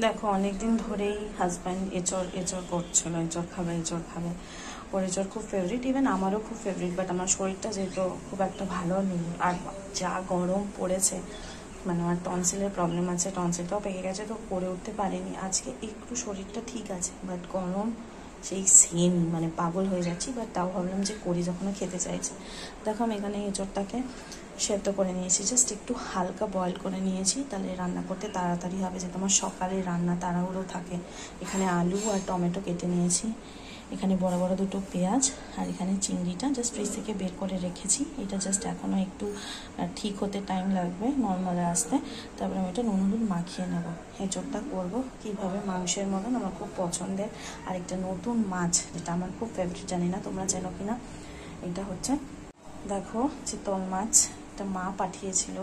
দেখো অনেকদিন ধরেই হাজব্যান্ড এঁচড় করছিল, এঁচড় খাবে। ওর এঁচড় খুব ফেভারিট, ইভেন আমারও খুব ফেভারিট। বাট আমার শরীরটা যেহেতু খুব একটা ভালো নেই, আর যা গরম পড়েছে, মানে আমার টনসিলের প্রবলেম আছে, টনসিলটাও পেকে গেছে, তো করে উঠতে পারিনি। আজকে একটু শরীরটা ঠিক আছে, বাট গরম সেই সেম, মানে পাগল হয়ে যাচ্ছি। বাট তাও ভাবলাম যে করি, যখন খেতে চাইছে। দেখো আমি এখানে এঁচড়টাকে সেদ্ধ করে নিয়েছি, জাস্ট একটু হালকা বয়েল করে নিয়েছি, তাহলে রান্না করতে তাড়াতাড়ি হবে, যেহেতু আমার সকালে রান্না তাড়াহুড়ো থাকে। এখানে আলু আর টমেটো কেটে নিয়েছি, এখানে বড় বড় দুটো পেঁয়াজ, আর এখানে চিংড়িটা জাস্ট ফ্রিজ থেকে বের করে রেখেছি। এটা জাস্ট এখনও একটু ঠিক হতে টাইম লাগবে, নর্মালে আসতে। তারপরে আমি এটা নুন হলুদ মাখিয়ে নেব। এঁচড়টা করবো কীভাবে, মাংসের মতন, আমার খুব পছন্দের আর একটা নতুন মাছ, যেটা আমার খুব ফেভারিট। জানি না তোমরা চেনো কিনা। এটা হচ্ছে, দেখো, চিতল মাছ। এটা মা পাঠিয়েছিল,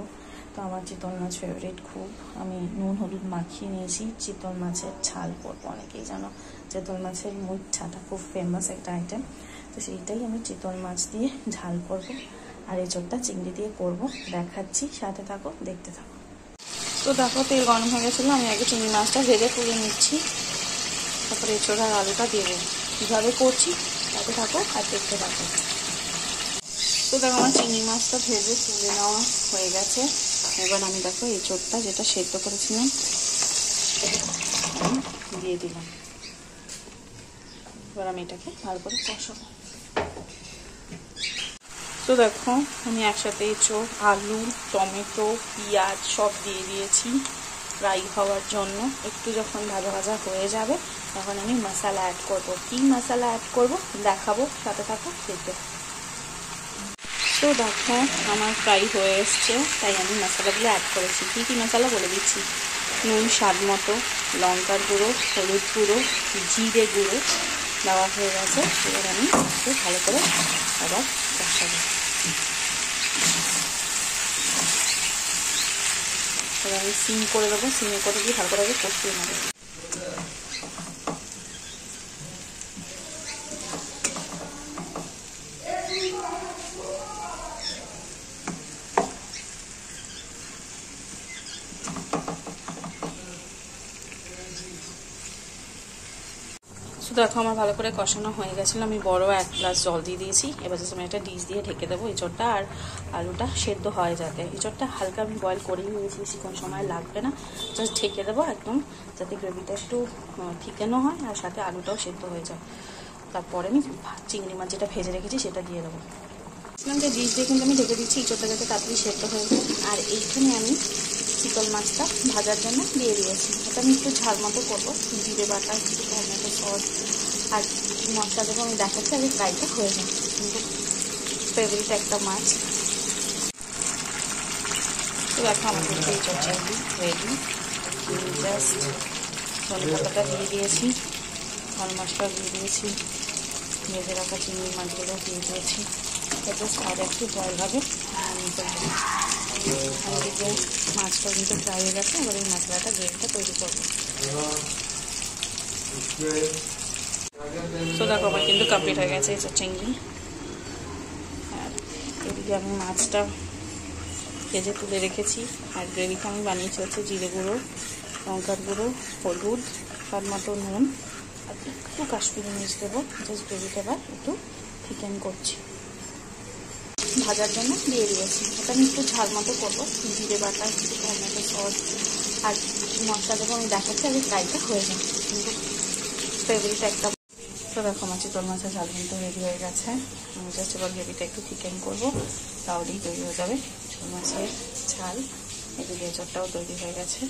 তো আমার চিতল মাছ ফেভারিট খুব। আমি নুন হলুদ মাখিয়ে নিয়েছি। চিতল মাছের ঝাল করবো, অনেকেই জানো চিতল মাছের মুচ্ছাটা খুব ফেমাস একটা আইটেম, তো সেইটাই আমি চিতল মাছ দিয়ে ঝাল করব। আর এঁচড়টা চিংড়ি দিয়ে করব, দেখাচ্ছি, সাথে থাকো, দেখতে থাকো। তো দেখো তেল গরম হয়ে গেছিলো, আমি আগে চিংড়ি মাছটা ভেজে তুলে নিচ্ছি, তারপরে এঁচড় আর আলুটা দিয়ে দেবো। কীভাবে করছি সাথে থাকো আর দেখতে থাকো। তো দেখো আমার চিংড়ি মাছটা ভেজে তুলে নেওয়া হয়ে গেছে। এবার আমি দেখো এঁচড়টা যেটা সেদ্ধ করেছিলাম দিয়ে দিলাম। এবার আমি এটাকে ভালো করে কষাবো। তো দেখো আমি একসাথে এঁচড়, আলু, টমেটো, পেঁয়াজ সব দিয়ে দিয়েছি ফ্রাই হওয়ার জন্য। একটু যখন ভাজা ভাজা হয়ে যাবে, তখন আমি মশলা অ্যাড করব। কি মশলা অ্যাড করব দেখাবো, সাথে থাকো, দেখতে। তো দেখো আমার ফ্রাই হয়ে এসছে, তাই আমি মশলাগুলো অ্যাড করেছি। কী কী মশলা বলে দিচ্ছি। নুন স্বাদ মতো, লঙ্কার গুঁড়ো, হলুদ গুঁড়ো, জিরে গুঁড়ো দেওয়া হয়ে গেছে। এবার আমি একটু ভালো করে আবার কষাবো। এবার আমি সিম করে দেবো, সিমে করে দিয়ে ভালো করে আগে কষিয়ে নেবো। দেখো আমার ভালো করে কষানো হয়ে গেছিলো, আমি বড় 1 গ্লাস জল দিয়ে দিয়েছি। এবার জাস্ট আমি একটা ডিশ দিয়ে ঢেকে দেবো, এঁচড়টা আর আলুটা সেদ্ধ হয় যাতে। এঁচড়টা হালকা আমি বয়েল করেই নিয়েছি, বেশিক্ষণ সময় লাগবে না। জাস্ট ঢেকে দেবো একদম, যাতে গ্রেভিটা একটু থিকেনও হয় আর সাথে আলুটাও সেদ্ধ হয়ে যায়। তারপরে আমি চিংড়ি মাছ যেটা ভেজে রেখেছি সেটা দিয়ে দেবো। যে ডিশ দিয়ে কিন্তু আমি ঢেকে দিচ্ছি, এঁচড়টা যাতে তাড়াতাড়ি সেদ্ধ হয়ে যায়। আর এইখানে আমি চিতল মাছটা ভাজার জন্য দিয়ে দিয়েছি। এটা আমি একটু ঝাল মতো করবো, জিরে বাটা, একটু টমেটো সস আর মশলা দেবো। আমি দেখাচ্ছি আগে ফ্রাইটা হয়ে যায়, কিন্তু ফেভারিট একটা মাছ। তো দেখো আমার কিন্তু এই চচ্চড়ি রেডি। জাস্ট ধনে পাতাটা দিয়ে দিয়েছি, লাল মাছটা দিয়ে দিয়েছি, ভেজে রাখা চিংড়ি মাছগুলো দিয়ে দিয়েছি। জাস্ট আর একটু বয়েল হবে। এদিকে মাছটা কিন্তু ফ্রাই হয়ে গেছে। এবার এই মশলাটা গ্রেভিটা তৈরি করবো। তো দেখো আমার কিন্তু কমপ্লিট হয়ে গেছে এই চিংড়ি। আর এদিকে আমি মাছটা ভেজে তুলে রেখেছি, আর গ্রেভিটা আমি বানিয়েছি হচ্ছে জিরে গুঁড়ো, লঙ্কার গুঁড়ো, হলুদ, স্বাদ মতো নুন আর একটু কাশ্মীরি মির্চ দেবো। জাস্ট গ্রেভিটা এবার একটু থিকেন করছি, ভাজার জন্য দিয়ে দিয়েছি। এটা আমি একটু ঝাল মতো করবো, জিরে বাটা, একটু টমেটো সস আর মশলা দেবো। আমি দেখাচ্ছি আগে ফ্রাইটা হয়ে যায়, কিন্তু ফেভারিট একটা। তো দেখো আমার চিতল মাছের ঝাল কিন্তু রেডি হয়ে গেছে। আমি জাস্ট এবার গ্রেভিটা একটু চিকেন করবো, তাহলেই তৈরি হয়ে যাবে চিতল মাছের ঝাল। এদিকে এঁচড়টাও তৈরি হয়ে গেছে।